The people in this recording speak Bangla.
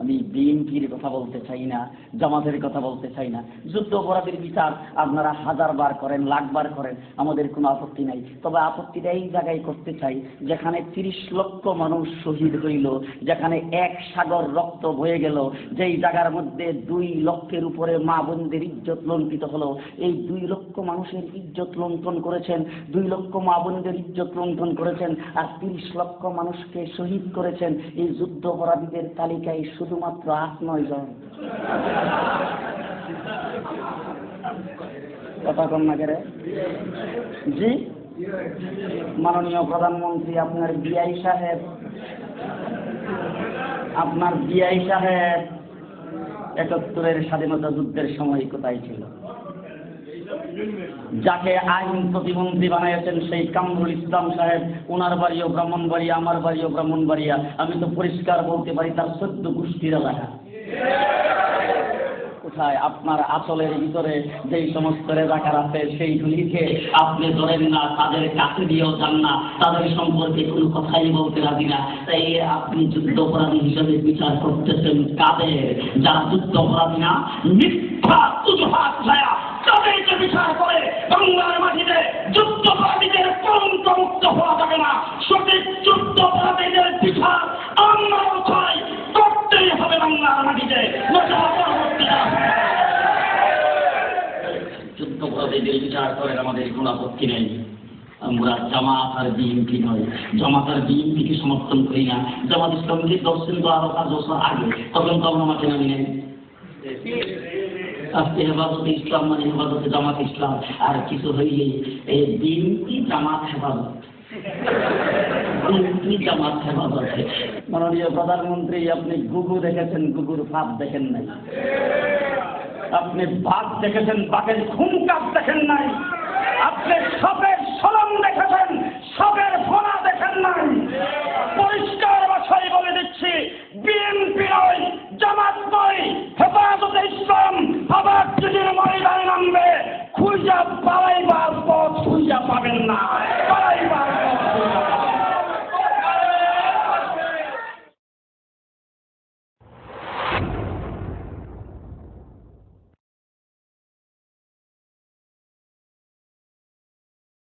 আমি বিএনপির কথা বলতে চাই না, জামাতের কথা বলতে চাই না। যুদ্ধ অপরাধীর বিচার আপনারা 1000 বার করেন, লাখ বার করেন, আমাদের কোনো আপত্তি নাই। তবে আপত্তিটা এই জায়গায় করতে চাই যেখানে 30 লক্ষ মানুষ শহীদ হইল, যেখানে 1 সাগর রক্ত বয়ে গেল, যেই জায়গার মধ্যে 2 লক্ষের উপরে মা বোনদের ইজ্জত লঙ্ঘিত হলো। এই 2 লক্ষ মানুষের ইজ্জত লঙ্ঘন করেছেন, 2 লক্ষ মা বোনদের ইজ্জত লঙ্ঘন করেছেন, আর 30 লক্ষ মানুষকে শহীদ করেছেন। এই যুদ্ধ অপরাধীদের তালিকায় শুধুমাত্র 8-9 জন। কথা কম না করে জি। মাননীয় প্রধানমন্ত্রী, আপনার বিআই সাহেব 71-এর স্বাধীনতা যুদ্ধের সময় কোথায় ছিল? যাকে আইন প্রতিমন্ত্রী বানিয়েছেন সেই কামরুল ইসলাম সাহেব, ওনার বাড়িও ব্রাহ্মণবাড়িয়া, আমার বাড়িও ব্রাহ্মণবাড়িয়া। আমি তো পরিষ্কার বলতে পারি তার 14 গোষ্ঠীর এলাকা। কোথায়? আপনার আসলের ভিতরে যেই সমস্ত রেজাকার আছে সেইগুলিকে আপনি ধরেন না, তাদের কাছে দিয়েও যান না, তাদের সম্পর্কে কোনো কথাই বলতে রাজি না। তাই আপনি যুদ্ধ অপরাধী হিসেবে বিচার করতেছেন কাদের? যারা যুদ্ধ অপরাধী না, মিথ্যা অজুহাত ছায়া তাদেরকে বিচার করে বাংলার মাটিতে যুদ্ধ অপরাধীদের কলঙ্ক মুক্ত হওয়া যাবে না। সঠিক যুদ্ধ অপরাধীদের বিচার আমরাও চাই, করতেই হবে বাংলার মাটিতে। যুদ্ধ অপরাধীদের বিচার করেন, আমাদের কোনো আপত্তি নেই। আমরা জামাত আর বিএনপি নয়, জামাত আর বিএনপিকে সমর্থন করি না। জামাত ইসলামকে 10 দিন তো আরো 5 বছর আগে, তখন তো আমরা মাঠে নামি নেই। আজকে হেফাজতে ইসলাম মানে হেফাজতে জামাত ইসলাম, আর কিছু হইলে এই বিএনপি জামাত হেফাজত, বিএনপি জামাত হেফাজত। মাননীয় প্রধানমন্ত্রী, আপনি গুগু দেখেছেন, গুগুর ফাঁদ দেখেন নাই। আপনি বাঘ দেখেছেন, বাঘের খুনকাপ দেখেন নাই। আপনি সাপের সলম দেখেছেন, সাপের ফোনা দেখেন নাই। পরিষ্কার ভাষায় বলে দিচ্ছি, বিএনপি নয়, জামাত নয়, হেফাজতে ইসলাম আবার যুদ্ধের ময়দানে নামবে। খুঁজা পালাইবার পথ খুঁজা পাবেন না, পালাইবার পথ